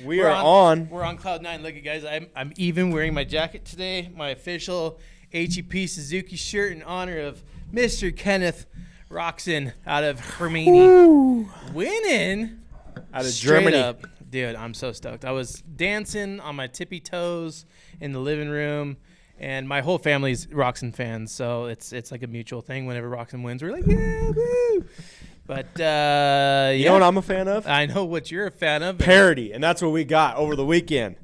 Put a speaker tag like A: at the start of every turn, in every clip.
A: We're on
B: Cloud 9. Look at guys, I'm even wearing my jacket today, my official HEP Suzuki shirt in honor of Mr. Kenneth Roczen out of Germany. Winning
A: out of Germany.
B: Up. Dude, I'm so stoked. I was dancing on my tippy toes in the living room, and my whole family's Roczen fans, so it's like a mutual thing. Whenever Roczen wins, we're like, yeah, woo! But
A: you know what I'm a fan of?
B: I know what you're a fan of.
A: Parody, and that's what we got over the weekend.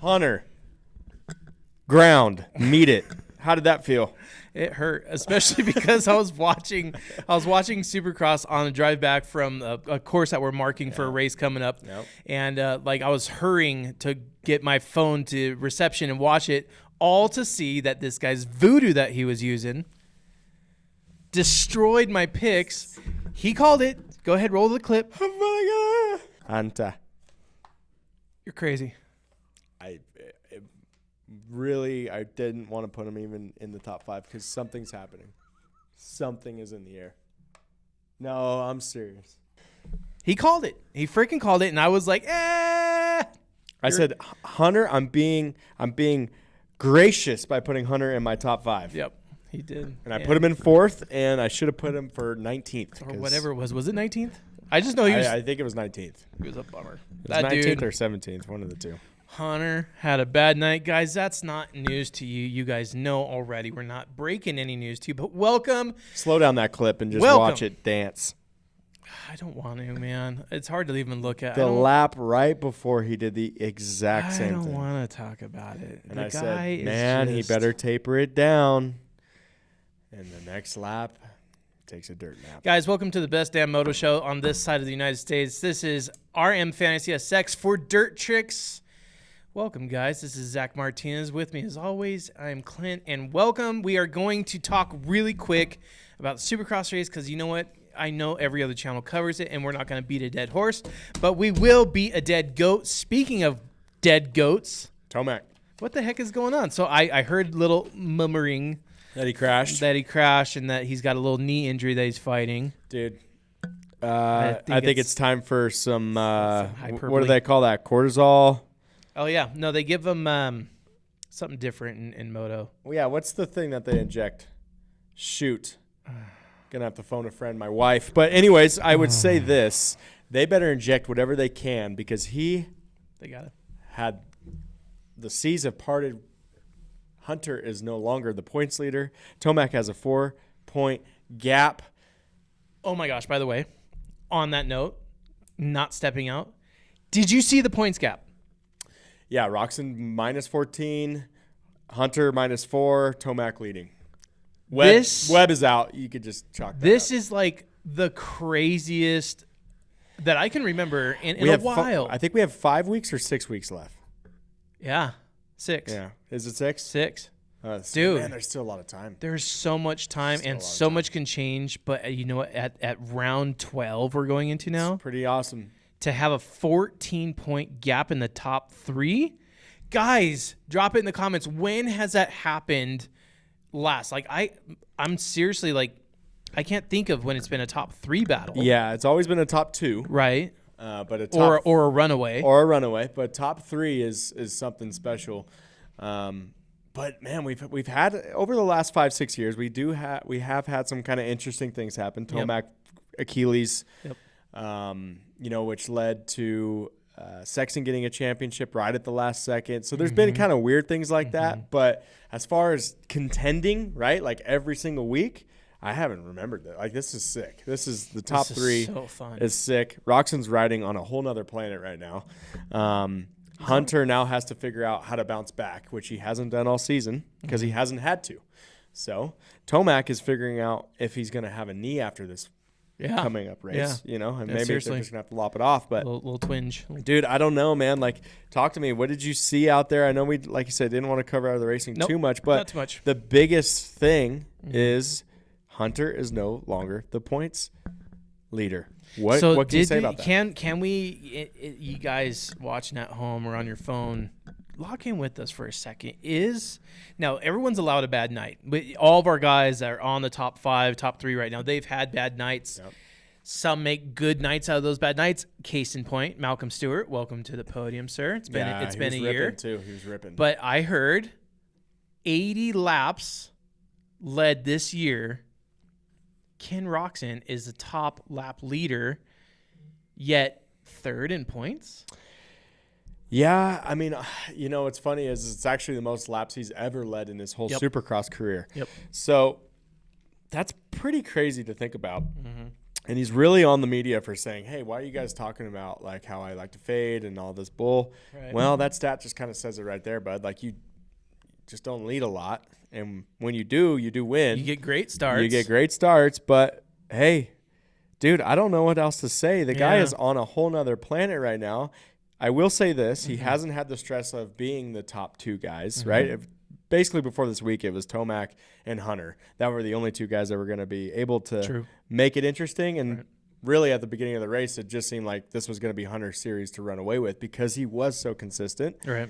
A: Hunter, ground, meet it. How did that feel?
B: It hurt, especially because I was watching Supercross on the drive back from a course that we're marking for a race coming up, and I was hurrying to get my phone to reception and watch it, all to see that this guy's voodoo that he was using destroyed my picks. He called it. Go ahead, roll the clip.
A: Oh my God, Hunter,
B: you're crazy.
A: I didn't want to put him even in the top 5 because something's happening. Something is in the air. No, I'm serious.
B: He called it. He freaking called it, and I was like,
A: I said, Hunter, I'm being gracious by putting Hunter in my top 5.
B: Yep, he did.
A: And I put him in 4th, and I should have put him for 19th.
B: Or whatever it was. Was it 19th? I just know he was.
A: I think it was 19th.
B: He was a bummer.
A: It was 19th or 17th, one of the two.
B: Hunter had a bad night. Guys, that's not news to you. You guys know already. We're not breaking any news to you, but welcome.
A: Slow down that clip and just watch it dance.
B: I don't want to, man. It's hard to even look at.
A: The lap right before he did the exact same thing.
B: I don't want to talk about it.
A: And I said, man, he better taper it down. And the next lap, takes a dirt nap.
B: Guys, welcome to the best damn moto show on this side of the United States. This is RM Fantasy SX for Dirt Tricks. Welcome, guys. This is Zach Martinez. With me, as always, I am Clint, and welcome. We are going to talk really quick about the Supercross race because you know what? I know every other channel covers it, and we're not going to beat a dead horse, but we will beat a dead goat. Speaking of dead goats,
A: Tomac.
B: What the heck is going on? So I heard little murmuring
A: that he crashed,
B: and that he's got a little knee injury that he's fighting.
A: Dude, I think it's time for some
B: hyperbole.
A: What do they call that? Cortisol.
B: Oh, yeah. No, they give them something different in moto.
A: Well, yeah, what's the thing that they inject? Shoot. Going to have to phone a friend, my wife. But anyways, I would say this. They better inject whatever they can because
B: they got it.
A: Had the seas have parted. Hunter is no longer the points leader. Tomac has a 4-point gap.
B: Oh, my gosh. By the way, on that note, not stepping out, did you see the points gap?
A: Yeah, Roczen minus 14, Hunter minus 4, Tomac leading. Webb is out. You could just chalk that
B: This
A: up.
B: Is like the craziest that I can remember in a while.
A: I think we have 5 weeks or 6 weeks left.
B: Yeah, 6.
A: Yeah. Is it 6?
B: 6.
A: Dude. Man, there's still a lot of time.
B: There's so much time, and so much can change. But you know what? At round 12 we're going into now.
A: It's pretty awesome. To
B: have a 14-point gap in the top 3. Guys, drop it in the comments. When has that happened last? Like I'm seriously like I can't think of when it's been a top 3 battle.
A: Yeah, it's always been a top 2.
B: Right.
A: But a top
B: or a runaway.
A: Or a runaway, but top 3 is something special. But man, we've had over the last 5-6 years, we have had some kind of interesting things happen. Tomac, Achilles.
B: Yep.
A: Which led to Sexton getting a championship right at the last second. So there's been kind of weird things like that. But as far as contending, right, like every single week, I haven't remembered that. Like, this is sick. This is the top 3.
B: So fun.
A: Is sick. Roczen's riding on a whole nother planet right now. Hunter now has to figure out how to bounce back, which he hasn't done all season because he hasn't had to. So Tomac is figuring out if he's going to have a knee after this coming up race, and maybe they're just going to have to lop it off. But
B: little twinge.
A: Dude, I don't know, man. Like, talk to me. What did you see out there? I know we, like you said, didn't want to cover out of the racing too much, but
B: not too much.
A: The biggest thing is Hunter is no longer the points leader. What can you say about that?
B: Can we, you guys watching at home or on your phone, log in with us for a second? Now, everyone's allowed a bad night. But all of our guys that are on the top 5, top 3 right now, they've had bad nights.
A: Yep.
B: Some make good nights out of those bad nights. Case in point, Malcolm Stewart, welcome to the podium, sir. It's been a year.
A: Too. He was ripping.
B: But I heard 80 laps led this year. Ken Roczen is the top lap leader, yet third in points.
A: Yeah, I mean, what's funny is it's actually the most laps he's ever led in his whole Supercross career.
B: Yep.
A: So that's pretty crazy to think about. Mm-hmm. And he's really on the media for saying, hey, why are you guys talking about like how I like to fade and all this bull? Right. Well, that stat just kind of says it right there, bud. Like you just don't lead a lot. And when you do win.
B: You get great
A: starts. But, hey, dude, I don't know what else to say. The guy is on a whole nother planet right now. I will say this. Mm-hmm. He hasn't had the stress of being the top two guys, mm-hmm. right? Basically, before this week, it was Tomac and Hunter. That were the only two guys that were going to be able to make it interesting. And really, at the beginning of the race, it just seemed like this was going to be Hunter's series to run away with because he was so consistent.
B: Right.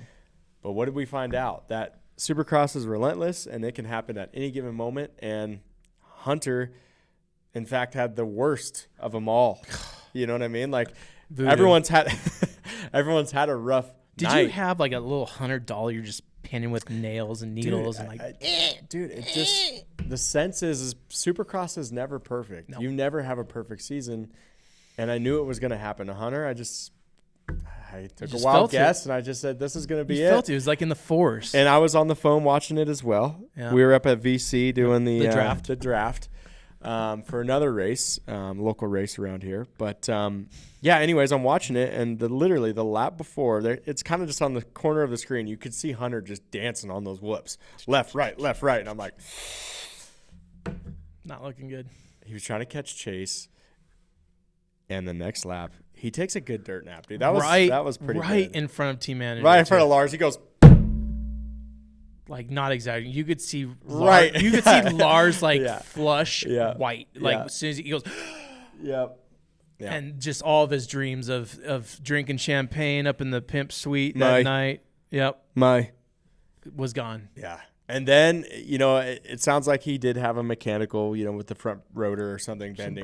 A: But what did we find out? That Supercross is relentless, and it can happen at any given moment. And Hunter, in fact, had the worst of them all. You know what I mean? Like everyone's had a rough
B: Did
A: night.
B: you have like a little $100 you're just pinning with nails and needles
A: dude, it just the sense is Supercross is never perfect. No. You never have a perfect season, and I knew it was going to happen to Hunter. I took a wild guess, and I just said this is going to be it.
B: Felt it was like in the force,
A: and I was on the phone watching it as well. Yeah. We were up at VC doing the draft for another race, local race around here. But anyways, I'm watching it, and literally the lap before, it's kind of just on the corner of the screen. You could see Hunter just dancing on those whoops, left, right, and I'm like,
B: not looking good.
A: He was trying to catch Chase, and the next lap, he takes a good dirt nap, dude. That was pretty
B: right
A: good.
B: In front of team manager,
A: right in front of Lars. He goes.
B: Like not exaggerating, you could see You could see Lars flush white. Like as soon as he goes,
A: yep. Yeah.
B: And just all of his dreams of drinking champagne up in the pimp suite that night. Yep. Was gone.
A: Yeah. And then it sounds like he did have a mechanical, with the front rotor or something bending.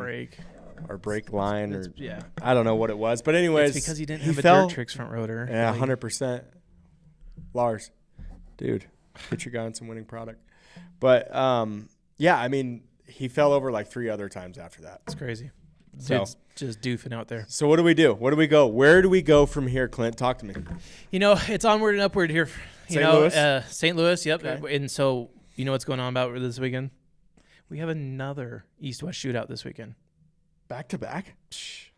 A: Brake line I don't know what it was, but anyways,
B: it's because he didn't have a Dirt Tricks front rotor.
A: Yeah, 100%. Lars, dude. Get your guy on some winning product. But, I mean, he fell over like 3 other times after that.
B: It's crazy. So just doofing out there.
A: So what do we do? Where do we go? Where do we go from here, Clint? Talk to me.
B: It's onward and upward here. St. Louis, yep. Okay. And so you know what's going on about this weekend? We have another East-West shootout this weekend.
A: Back-to-back?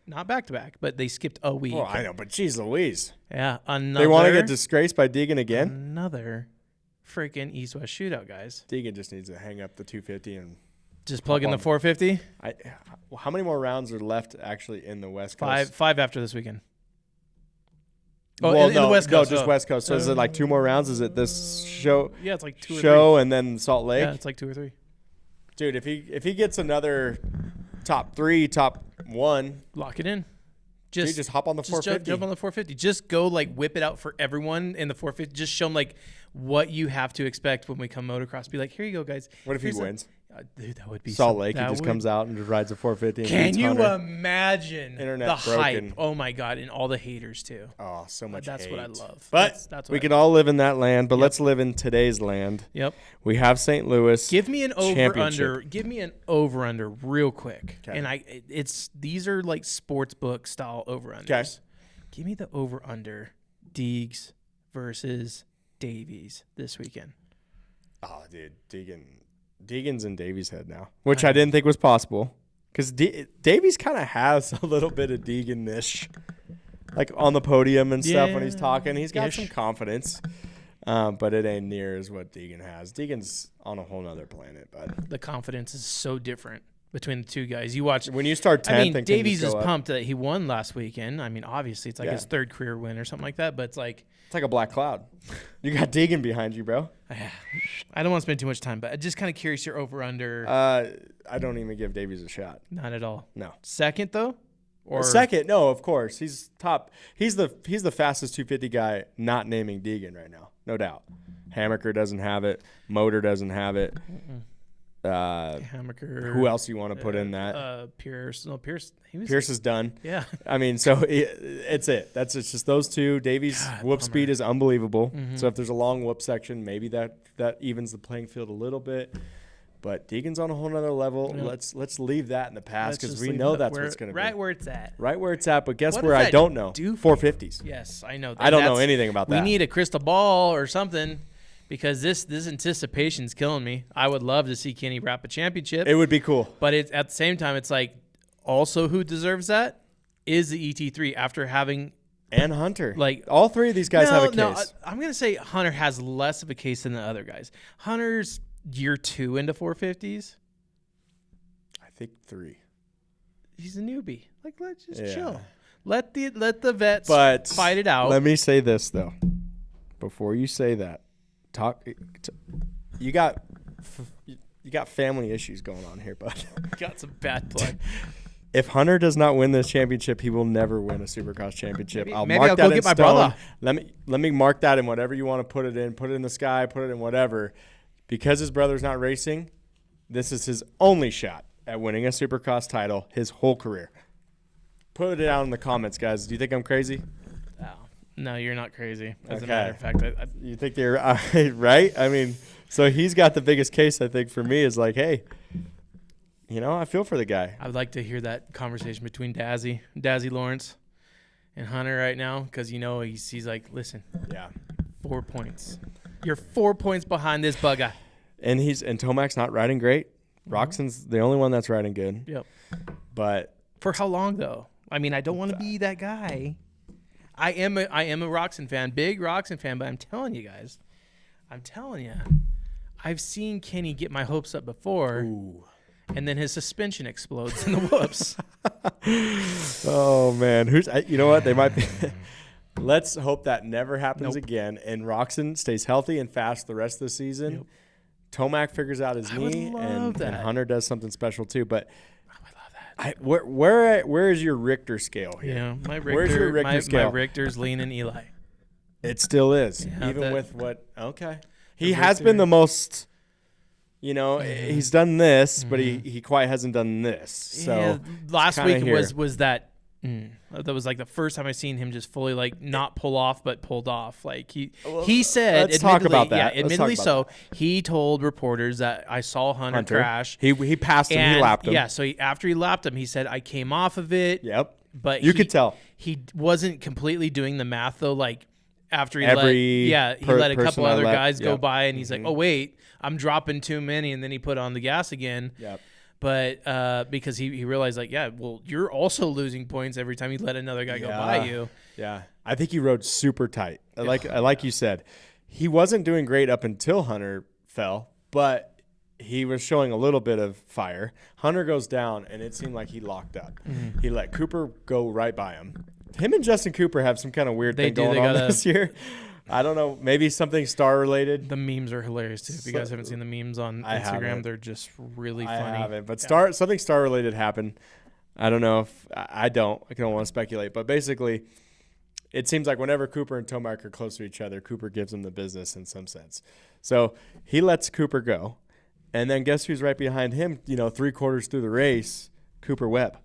B: Not back-to-back, but they skipped a week.
A: Oh, I know, but geez Louise.
B: Yeah,
A: They want to get disgraced by Deegan again?
B: Another freaking East-West shootout, guys.
A: Deegan just needs to hang up the 250 and
B: just plug in the 450.
A: How many more rounds are left actually in the West Coast?
B: Five after this weekend.
A: Oh, in the West Coast. No, just West Coast. So is it like 2 more rounds? Is it this show?
B: Yeah, it's like 2 or 3.
A: Show and then Salt Lake.
B: Yeah, it's like 2 or 3.
A: Dude, if he gets another top 3, top 1,
B: lock it in.
A: Just hop on the 450.
B: Jump on the 450. Just go whip it out for everyone in the 450. Just show them what you have to expect when we come motocross. Be like, here you go, guys.
A: What if he wins?
B: Dude, that would be
A: Salt Lake. He just comes out and just rides a 450.
B: Can you imagine
A: Internet
B: the
A: broken.
B: hype? Oh my God, and all the haters too.
A: Oh, so much.
B: That's
A: hate.
B: what I love.
A: But that's we can all live in that land. But let's live in today's land.
B: Yep.
A: We have St. Louis.
B: Give me an over under. Give me an over under real quick.
A: Okay.
B: And these are like sports book style over unders.
A: Okay.
B: Give me the over under Deegs versus Davies this weekend.
A: Oh, dude, Deegan's in Davies' head now, which I didn't think was possible because Davies kind of has a little bit of Deegan-ish, like on the podium and stuff when he's talking. He's got some confidence, but it ain't near as what Deegan has. Deegan's on a whole nother planet, bud.
B: The confidence is so different between the two guys. You watch
A: when you start 10th.
B: I mean, Davies is pumped that he won last weekend. I mean, obviously it's like his 3rd career win or something like that. But it's like
A: a black cloud. You got Deegan behind you, bro.
B: I don't want to spend too much time, but I'm just kind of curious your over under.
A: I don't even give Davies a shot.
B: Not at all.
A: No.
B: Second though. Or
A: second? No, of course he's top. He's the fastest 250 guy. Not naming Deegan right now, no doubt. Hammaker doesn't have it. Motor doesn't have it.
B: Hammaker.
A: Who else you want to put in that?
B: Pierce. No, Pierce.
A: Pierce is done.
B: Yeah.
A: I mean, so it's it. It's just those two. Davies' whoop speed is unbelievable.
B: Mm-hmm.
A: So if there's a long whoop section, maybe that evens the playing field a little bit. But Deegan's on a whole nother level.
B: Yep.
A: Let's leave that in the past because we
B: leave
A: know
B: it
A: that's what's going to be.
B: Right where it's at.
A: Right where it's at. But guess
B: What
A: where
B: does
A: I
B: that
A: don't know?
B: do
A: 450s.
B: Yes, I know.
A: I don't know anything about that.
B: We need a crystal ball or something because this anticipation's killing me. I would love to see Kenny wrap a championship.
A: It would be cool.
B: But at the same time, it's like also who deserves that is the ET3 after having
A: And Hunter.
B: like
A: all three of these guys have a case.
B: No, I'm going to say Hunter has less of a case than the other guys. Hunter's year 2 into 450s.
A: I think 3.
B: He's a newbie. Like, let's just chill. Let the vets
A: But
B: fight it out.
A: Let me say this though. Before you say that, you got family issues going on here, bud.
B: Got some bad blood.
A: If Hunter does not win this championship, he will never win a Supercross championship.
B: Maybe
A: I'll
B: I'll go get my brother.
A: Let me mark that in whatever you want to put it in. Put it in the sky. Put it in whatever. Because his brother's not racing, this is his only shot at winning a Supercross title his whole career. Put it out in the comments, guys. Do you think I'm crazy?
B: No, you're not crazy. As a
A: Okay.
B: matter of fact,
A: You think you're right? I mean, so he's got the biggest case, I think, for me is like, hey, I feel for the guy.
B: I would like to hear that conversation between Dazzy Lawrence, and Hunter right now because he's like, listen,
A: Yeah.
B: 4 points. You're 4 points behind this bugger.
A: And Tomac's not riding great. Roczen's the only one that's riding good.
B: Yep.
A: But
B: For how long though? I mean, I don't want to be that guy. I am a Roczen fan, big Roczen fan, but I'm telling you guys, I've seen Kenny get my hopes up before, and then his suspension explodes in the whoops.
A: oh man, you know what? They might be. Let's hope that never happens
B: Nope.
A: again, and Roczen stays healthy and fast the rest of the season.
B: Yep.
A: Tomac figures out his
B: I would
A: knee,
B: love
A: and
B: that.
A: Hunter does something special too. But
B: I would love that.
A: where is your Richter scale here?
B: Yeah, my Richter,
A: Where's your Richter scale?
B: My Richter's leaning Eli.
A: It still is,
B: Yeah,
A: even
B: that-
A: with what. Okay,
B: The
A: he has
B: Richter-
A: been the most. He's done this, but he quite hasn't done this. So
B: yeah, last
A: kinda
B: week
A: here.
B: was that. That was like the first time I seen him just fully like not pull off, but pulled off. Like he said,
A: let's talk
B: admittedly-
A: about that.
B: Yeah,
A: Let's
B: admittedly
A: talk
B: so.
A: about
B: He told reporters that I saw Hunter crash.
A: He passed him.
B: And
A: He lapped him.
B: Yeah, so after he lapped him, he said, I came off of it.
A: Yep.
B: But
A: You could tell.
B: He wasn't completely doing the math, though. Like, after he
A: Every
B: let a
A: person
B: couple
A: I
B: other
A: let-
B: guys go
A: yep.
B: by, and he's like, oh, wait, I'm dropping too many. And then he put on the gas again.
A: Yep.
B: But because he realized, like, yeah, well, you're also losing points every time you let another guy go by you.
A: Yeah. I think he rode super tight. Like you said, he wasn't doing great up until Hunter fell, but he was showing a little bit of fire. Hunter goes down, and it seemed like he locked up.
B: Mm-hmm.
A: He let Cooper go right by him. Him and Justin Cooper have some kind of weird
B: They
A: thing
B: do.
A: going
B: They
A: on
B: got a-
A: this year. I don't know. Maybe something star related.
B: The memes are hilarious, too. If you guys haven't seen the memes on
A: I
B: Instagram,
A: haven't.
B: they're just really
A: I
B: funny.
A: haven't, but something star related happened. I don't know if I don't want to speculate, but basically, it seems like whenever Cooper and Tomac are close to each other, Cooper gives him the business in some sense. So he lets Cooper go, and then guess who's right behind him? 3/4 through the race, Cooper Webb.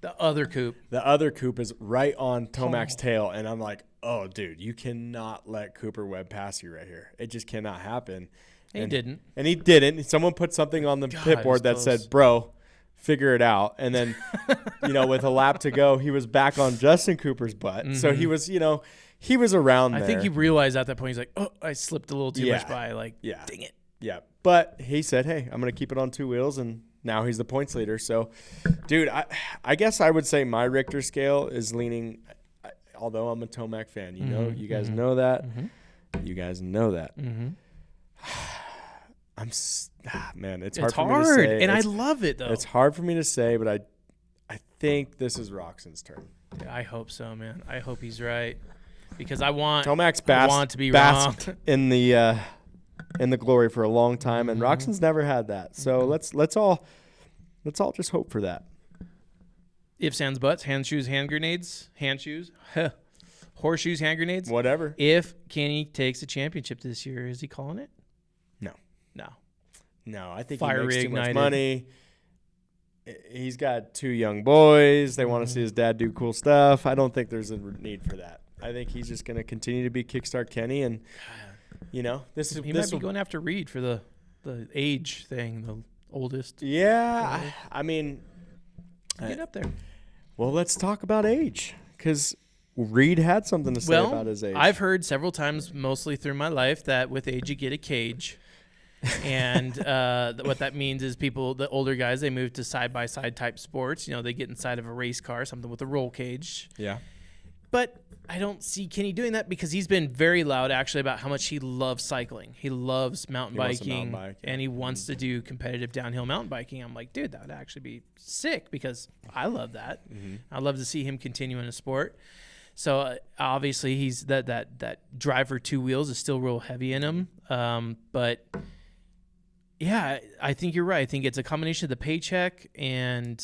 B: The other coupe.
A: The other Coop is right on Tomac's tail, and I'm like, oh, dude, you cannot let Cooper Webb pass you right here. It just cannot happen.
B: He didn't.
A: And he didn't. Someone put something on the
B: God,
A: pit
B: it
A: board
B: was
A: that
B: close.
A: said, bro, figure it out. And then, with a lap to go, he was back on Justin Cooper's butt. So he was, he was around there.
B: I think he realized at that point, he's like, oh, I slipped a little too much by. Like,
A: Yeah.
B: dang it.
A: Yeah. But he said, hey, I'm going to keep it on 2 wheels, and now he's the points leader. So, dude, I guess I would say my Richter scale is leaning, although I'm a Tomac fan. You guys know that. You guys know that. Man, it's hard for me to say.
B: And I love it, though.
A: It's hard for me to say, but I think this is Roczen's turn.
B: Yeah, I hope so, man. I hope he's right. Because I want
A: Tomac's
B: want to be
A: basked
B: wrong.
A: in the glory for a long time, and Roczen's never had that. So let's all just hope for that.
B: Ifs, ands, buts, hand shoes, hand grenades, horseshoes, hand grenades.
A: Whatever.
B: If Kenny takes the championship this year, is he calling it?
A: No. No, I think
B: Fire
A: he makes too much
B: reignited.
A: money. He's got 2 young boys. They want to see his dad do cool stuff. I don't think there's a need for that. I think he's just going to continue to be Kickstart Kenny, and
B: He might be going after Reed for the age thing, the oldest.
A: Yeah, I mean,
B: Get up there.
A: Well, let's talk about age, because Reed had something to say about his age.
B: I've heard several times, mostly through my life, that with age you get a cage. And what that means is the older guys, they move to side-by-side type sports. They get inside of a race car, something with a roll cage.
A: Yeah.
B: But I don't see Kenny doing that because he's been very loud, actually, about how much he loves cycling. He loves mountain biking, and he wants to do competitive downhill mountain biking. I'm like, dude, that would actually be sick because I love that. Mm-hmm. I love to see him continue in a sport. So obviously, he's that drive for 2 wheels is still real heavy in him. But yeah, I think you're right. I think it's a combination of the paycheck and,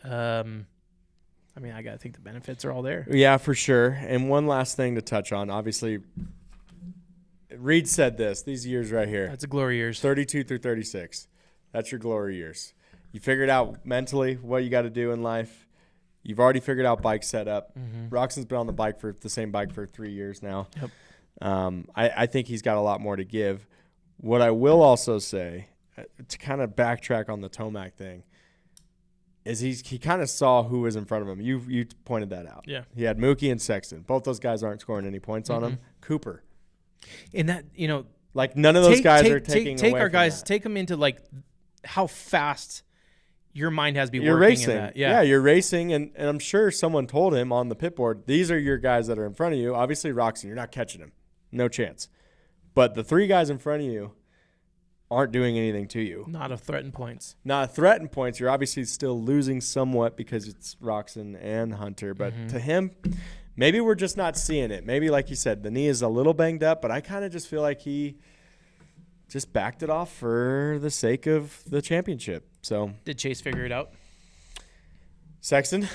B: I got to think the benefits are all there.
A: Yeah, for sure. And one last thing to touch on. Obviously, Reed said these years right here.
B: That's a glory years.
A: 32 through 36. That's your glory years. You figured out mentally what you got to do in life. You've already figured out bike setup. Mm-hmm. Roczen's been on the same bike for 3 years now.
B: Yep.
A: I think he's got a lot more to give. What I will also say, to kind of backtrack on the Tomac thing, is he kind of saw who was in front of him. You pointed that out.
B: Yeah.
A: He had Mookie and Sexton. Both those guys aren't scoring any points on him. Cooper.
B: And that,
A: like none of those guys are taking
B: take
A: away
B: our
A: from
B: guys,
A: that.
B: take them into like how fast your mind has to be
A: You're
B: working
A: racing.
B: in that. Yeah,
A: you're racing, and I'm sure someone told him on the pit board, these are your guys that are in front of you. Obviously, Roczen, you're not catching him. No chance. But the 3 guys in front of you aren't doing anything to you.
B: Not a threat in points.
A: Not a threat in points. You're obviously still losing somewhat because it's Roczen and Hunter. But to him, maybe we're just not seeing it. Maybe, like you said, the knee is a little banged up, but I kind of just feel like he just backed it off for the sake of the championship. So
B: Did Chase figure it out?
A: Sexton?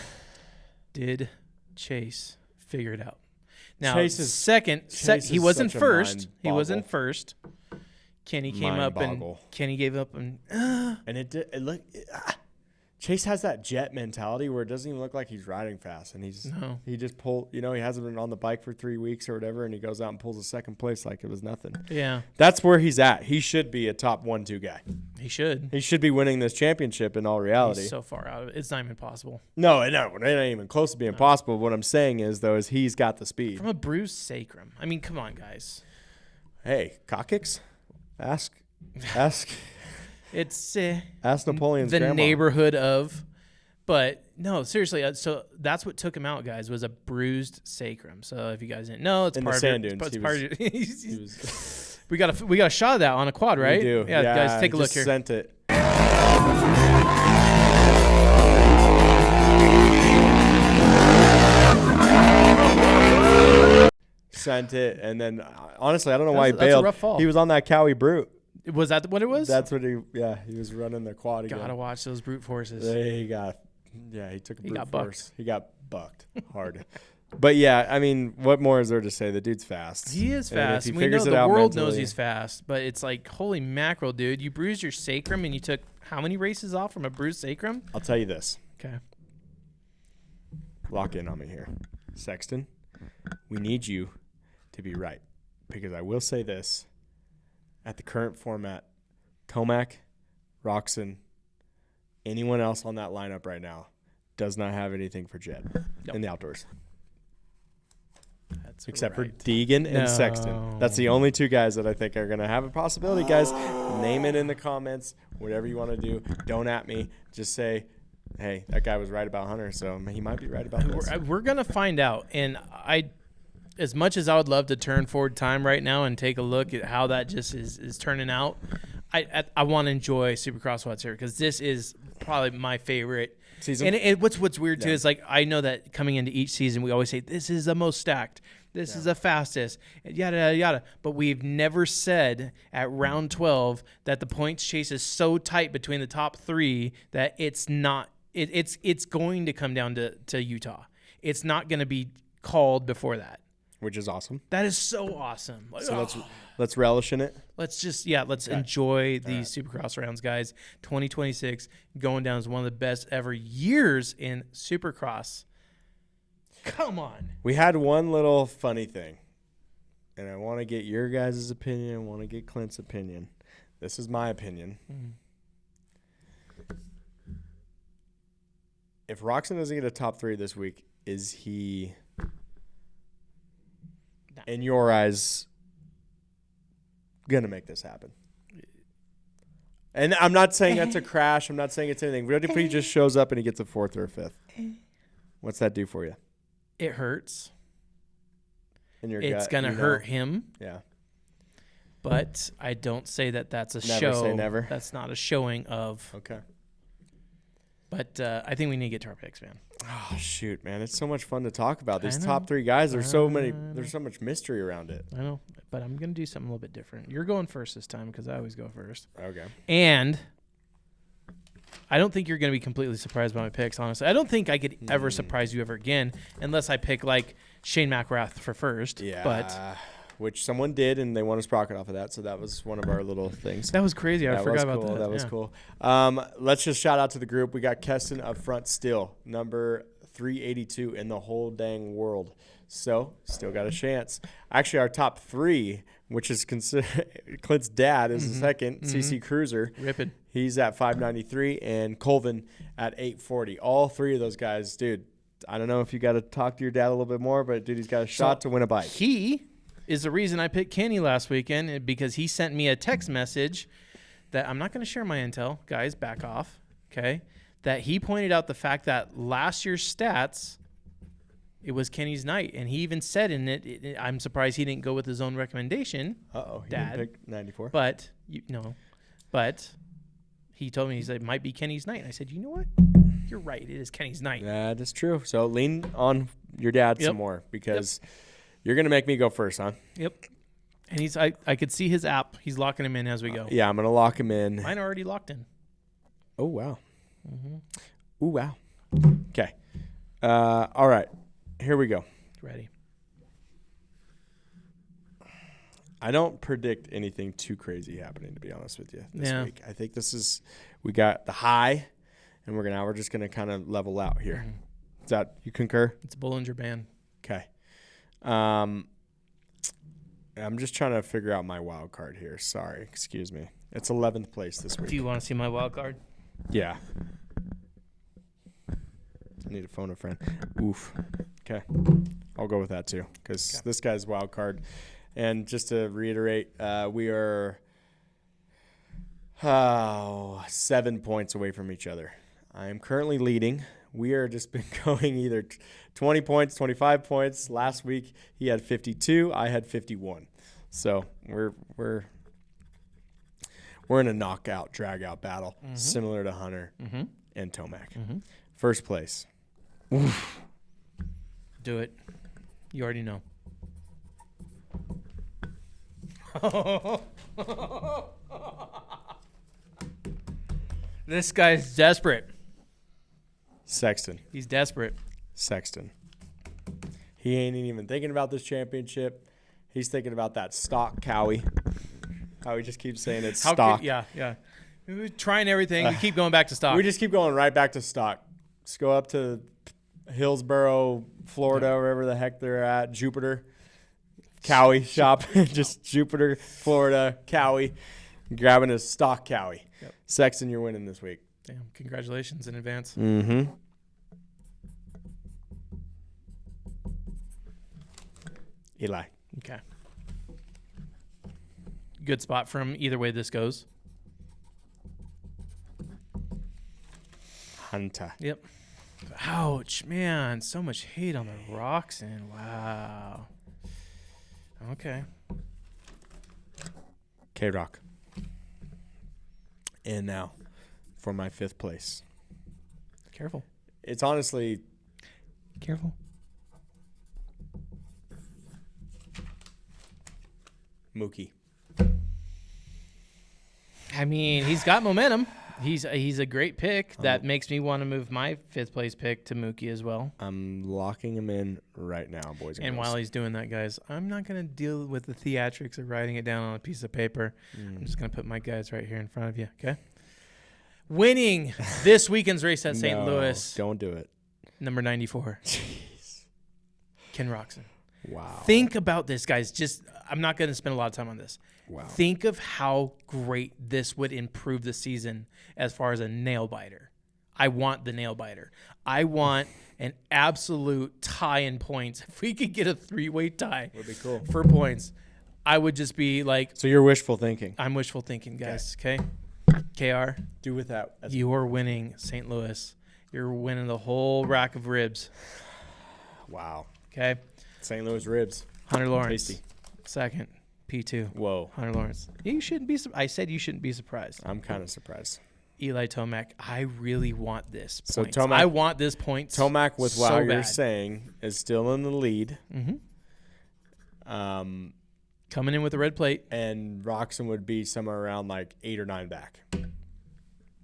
B: Did Chase figure it out? Now,
A: Chase is
B: he wasn't
A: such a
B: first.
A: mind
B: He wasn't
A: boggle.
B: first. Kenny came
A: Mind
B: up
A: boggle.
B: and Kenny gave up and
A: And Chase has that jet mentality where it doesn't even look like he's riding fast, and he just pulled. He hasn't been on the bike for 3 weeks or whatever, and he goes out and pulls a second place like it was nothing.
B: yeah,
A: That's where he's at. He should be a top 1-2 guy.
B: he should.
A: He should be winning this championship in all reality.
B: He's so far out of it. It's not even possible.
A: No, it ain't even close to being possible. What I'm saying is he's got the speed.
B: From a bruised sacrum. I mean, come on, guys.
A: Hey, Coccyx, ask
B: It's
A: ask Napoleon's
B: the
A: grandma.
B: neighborhood of, but no, seriously. So that's what took him out, guys. Was a bruised sacrum. So if you guys didn't know, it's
A: In
B: part
A: the
B: of
A: sand dunes.
B: It's part of
A: He
B: your,
A: was,
B: we got a shot of that on a quad, right?
A: We do.
B: Yeah, guys, take a look
A: just
B: here.
A: Sent it. Sent it, and then honestly, I don't know why he
B: That's a
A: bailed.
B: rough fall.
A: He was on that Cowie Brute.
B: Was that what it was?
A: That's what he was running the quad again.
B: Gotta watch those brute forces.
A: He took a brute
B: got
A: force. He got bucked hard. But yeah, I mean, what more is there to say? The dude's fast.
B: He is
A: And if
B: fast.
A: he
B: We know
A: figures it
B: the
A: out
B: world knows
A: mentally-
B: he's fast, but it's like, holy mackerel, dude! You bruised your sacrum and you took how many races off from a bruised sacrum?
A: I'll tell you this.
B: Okay.
A: Lock in on me here. Sexton, we need you to be right. Because I will say this. At the current format, Tomac, Roczen, anyone else on that lineup right now does not have anything for Jed in the outdoors.
B: That's
A: Except
B: right.
A: for Deegan and
B: No.
A: Sexton. That's the only 2 guys that I think are going to have a possibility. Guys, name it in the comments. Whatever you want to do. Don't at me. Just say, hey, that guy was right about Hunter, so he might be right about this.
B: We're gonna find out, and as much as I would love to turn forward time right now and take a look at how that just is turning out, I want to enjoy Supercross What's Here because this is probably my favorite
A: season.
B: And what's weird too is like I know that coming into each season we always say this is the most stacked, this is the fastest, yada yada yada. But we've never said at round 12 that the points chase is so tight between the top 3 that it's not. It's going to come down to Utah. It's not going to be called before that.
A: which is awesome.
B: That is so awesome. Like,
A: So let's relish in it.
B: let's enjoy these Supercross rounds, guys. 2026 going down as one of the best ever years in Supercross. Come on.
A: We had one little funny thing, and I want to get your guys' opinion. I want to get Clint's opinion. This is my opinion. If Roczen doesn't get a top 3 this week, is he, in your eyes, going to make this happen? And I'm not saying that's a crash. I'm not saying it's anything. What if he just shows up and he gets a 4th or a 5th? What's that do for you?
B: It hurts.
A: In your
B: It's
A: gut,
B: going to hurt him.
A: Yeah.
B: But I don't say that that's a
A: Never
B: show.
A: say never.
B: That's not a showing of.
A: Okay.
B: But I think we need to get to our picks, man.
A: Oh, shoot, man. It's so much fun to talk about. These
B: know.
A: top 3 guys, there's so much mystery around it.
B: I know, but I'm going to do something a little bit different. You're going first this time because I always go first.
A: Okay.
B: And I don't think you're going to be completely surprised by my picks, honestly. I don't think I could ever surprise you ever again unless I pick, like, Shane McElrath for first.
A: Yeah.
B: But
A: which someone did, and they won a sprocket off of that, so that was one of our little things.
B: that was crazy. I forgot about that.
A: That was
B: Yeah.
A: cool. Let's just shout out to the group. We got Keston up front still, number 382 in the whole dang world. So, still got a chance. Actually, our top 3, which is Clint's dad, is the second, CC Cruiser.
B: Ripping.
A: He's at 593, and Colvin at 840. All 3 of those guys, dude, I don't know if you got to talk to your dad a little bit more, but, dude, he's got a shot to win a bike.
B: He is the reason I picked Kenny last weekend because he sent me a text message that I'm not going to share my intel. Guys, back off, okay? That he pointed out the fact that last year's stats, it was Kenny's night. And he even said in it, I'm surprised he didn't go with his own recommendation.
A: Uh-oh, he
B: Dad.
A: didn't pick 94.
B: But, but he told me, he said, it might be Kenny's night. And I said, you know what? You're right. It is Kenny's night.
A: That is true. So lean on your dad some more because you're going to make me go first, huh?
B: Yep. And I could see his app. He's locking him in as we go.
A: Yeah, I'm going to lock him in.
B: Mine are already locked in.
A: Oh, wow. Ooh, wow. Okay. All right. Here we go.
B: Ready.
A: I don't predict anything too crazy happening, to be honest with you, this
B: Yeah.
A: week. I think we got the high, and we're just going to kind of level out here. Is that, you concur?
B: It's Bollinger Band.
A: Okay. I'm just trying to figure out my wild card here. Sorry. Excuse me. It's 11th place this week.
B: Do you want to see my wild card?
A: Yeah. I need to phone a friend. Oof. Okay. I'll go with that too because this guy's wild card. And just to reiterate, we are 7 points away from each other. I am currently leading. We are just been going either 20 points, 25 points. Last week he had 52. I had 51. So we're in a knockout, drag-out battle, similar to Hunter and Tomac. First place. Oof.
B: Do it. You already know. This guy's desperate.
A: Sexton.
B: He's desperate.
A: Sexton. He ain't even thinking about this championship. He's thinking about that stock Cowie. How he just keeps saying it's stock.
B: Yeah. We're trying everything. We keep going back to stock.
A: We just keep going right back to stock. Just go up to Hillsboro, Florida, wherever the heck they're at. Jupiter. Cowie shop. Just Jupiter, Florida, Cowie. Grabbing a stock Cowie.
B: Yep.
A: Sexton, you're winning this week.
B: Damn, congratulations in advance.
A: Mm-hmm. Eli.
B: Okay. Good spot from either way this goes.
A: Hunter.
B: Yep. Ouch, man. So much hate on the Roczen. Wow. Okay.
A: K-Rock. And now for my 5th place.
B: Careful.
A: It's honestly
B: Careful.
A: Mookie.
B: I mean, he's got momentum. He's a great pick. That makes me want to move my 5th place pick to Mookie as well.
A: I'm locking him in right now, boys and
B: And
A: girls.
B: while he's doing that, guys, I'm not going to deal with the theatrics of writing it down on a piece of paper. I'm just going to put my guys right here in front of you, okay? Winning this weekend's race at St. Louis,
A: don't do it.
B: number 94,
A: Jeez.
B: Ken Roczen.
A: Wow.
B: Think about this, guys. I'm not going to spend a lot of time on this.
A: Wow.
B: Think of how great this would improve the season as far as a nail biter. I want the nail biter. I want an absolute tie in points. If we could get a 3-way tie
A: Would be cool.
B: for points, I would just be like,
A: So you're wishful thinking.
B: I'm wishful thinking, guys. Okay? KR,
A: Do with that.
B: you are winning St. Louis. You're winning the whole rack of ribs.
A: Wow.
B: Okay?
A: St. Louis ribs.
B: Hunter Lawrence.
A: Tasty.
B: Second, P2.
A: Whoa.
B: Hunter Lawrence. You shouldn't be. I said you shouldn't be surprised.
A: I'm kind of surprised.
B: Eli Tomac. I really want this.
A: So
B: Points.
A: Tomac-
B: I want this points.
A: Tomac, with what
B: so
A: you're
B: bad.
A: saying, is still in the lead.
B: Coming in with a red plate.
A: And Roczen would be somewhere around like 8 or 9 back.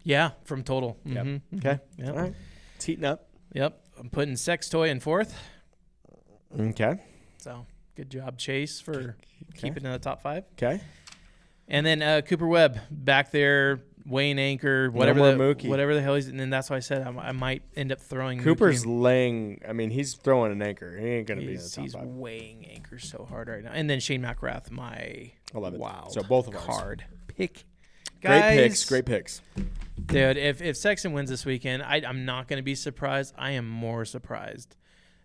B: Yeah, from total.
A: Yep.
B: Mm-hmm.
A: Okay.
B: Yep.
A: All right. It's heating up.
B: Yep. I'm putting Sex Toy in 4th.
A: Okay.
B: So good job, Chase, for keeping in the top 5.
A: Okay.
B: And then Cooper Webb back there, weighing anchor, whatever
A: more
B: the
A: Mookie.
B: whatever the hell he's. And then that's why I said I might end up throwing
A: Cooper's
B: Mookie.
A: laying. I mean, he's throwing an anchor. He ain't going to be in the top
B: He's
A: 5.
B: weighing anchor so hard right now. And then Shane McGrath, my
A: I love it.
B: wild
A: So both of ours.
B: card pick.
A: Great
B: Guys,
A: picks. Great picks.
B: Dude, if Sexton wins this weekend, I'm not going to be surprised. I am more surprised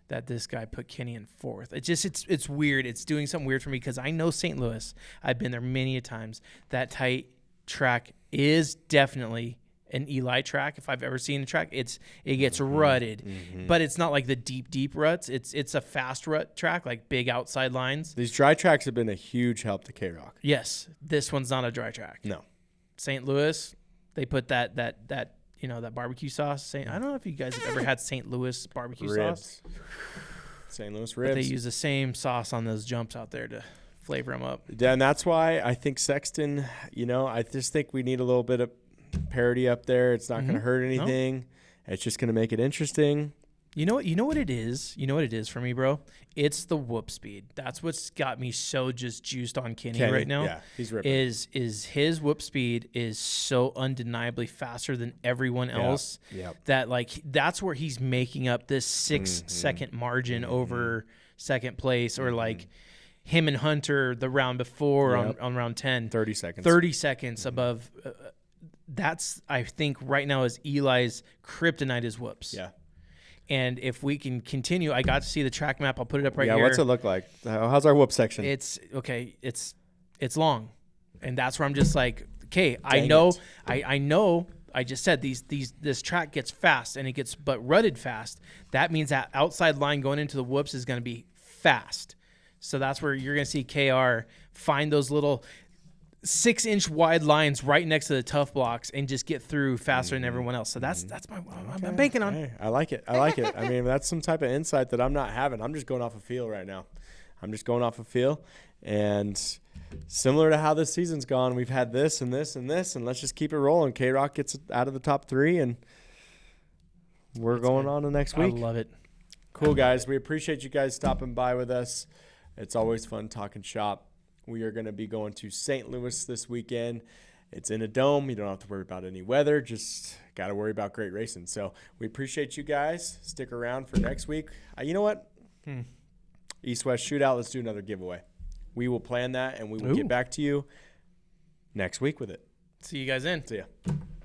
B: that this guy put Kenny in 4th. It's weird. It's doing something weird for me because I know St. Louis. I've been there many a times. That tight track is definitely an Eli track. If I've ever seen a track, it gets rutted, but it's not like the deep ruts. It's a fast rut track, like big outside lines.
A: These dry tracks have been a huge help to K-Rock.
B: Yes, this one's not a dry track.
A: No.
B: St. Louis, they put that barbecue sauce. I don't know if you guys have ever had St. Louis barbecue sauce.
A: St. Louis
B: But
A: ribs.
B: they use the same sauce on those jumps out there to flavor them up.
A: Yeah, and that's why I think Sexton, I just think we need a little bit of parity up there. It's not going to hurt anything. No. It's just going to make it interesting.
B: You know what it is? You know what it is for me, bro? It's the whoop speed. That's what's got me so just juiced on Kenny right now.
A: Yeah, he's ripping.
B: Is his whoop speed is so undeniably faster than everyone else that that's where he's making up this 6-second margin over second place, or like him and Hunter the round before on round 10.
A: 30 seconds.
B: 30 seconds above. That's, I think, right now is Eli's kryptonite is whoops.
A: Yeah.
B: And if we can continue, I got to see the track map. I'll put it up right here.
A: Yeah, what's it look like? How's our whoop section?
B: It's okay. It's long, and that's where I'm just like, okay, I know. I just said this track gets fast and it gets rutted fast. That means that outside line going into the whoops is going to be fast. So that's where you're going to see KR find those little 6-inch wide lines right next to the tough blocks and just get through faster than everyone else. So that's my I'm banking on.
A: Hey, I like it. I mean, that's some type of insight that I'm not having. I'm just going off a feel right now. And similar to how this season's gone, we've had this and this and this, and let's just keep it rolling. K-Rock gets out of the top 3, and we're going on to next week.
B: I love it.
A: Cool, guys. We appreciate you guys stopping by with us. It's always fun talking shop. We are going to be going to St. Louis this weekend. It's in a dome. You don't have to worry about any weather. Just got to worry about great racing. So we appreciate you guys. Stick around for next week. You know what? East-West shootout. Let's do another giveaway. We will plan that, and we will get back to you next week with it.
B: See you guys in.
A: See ya.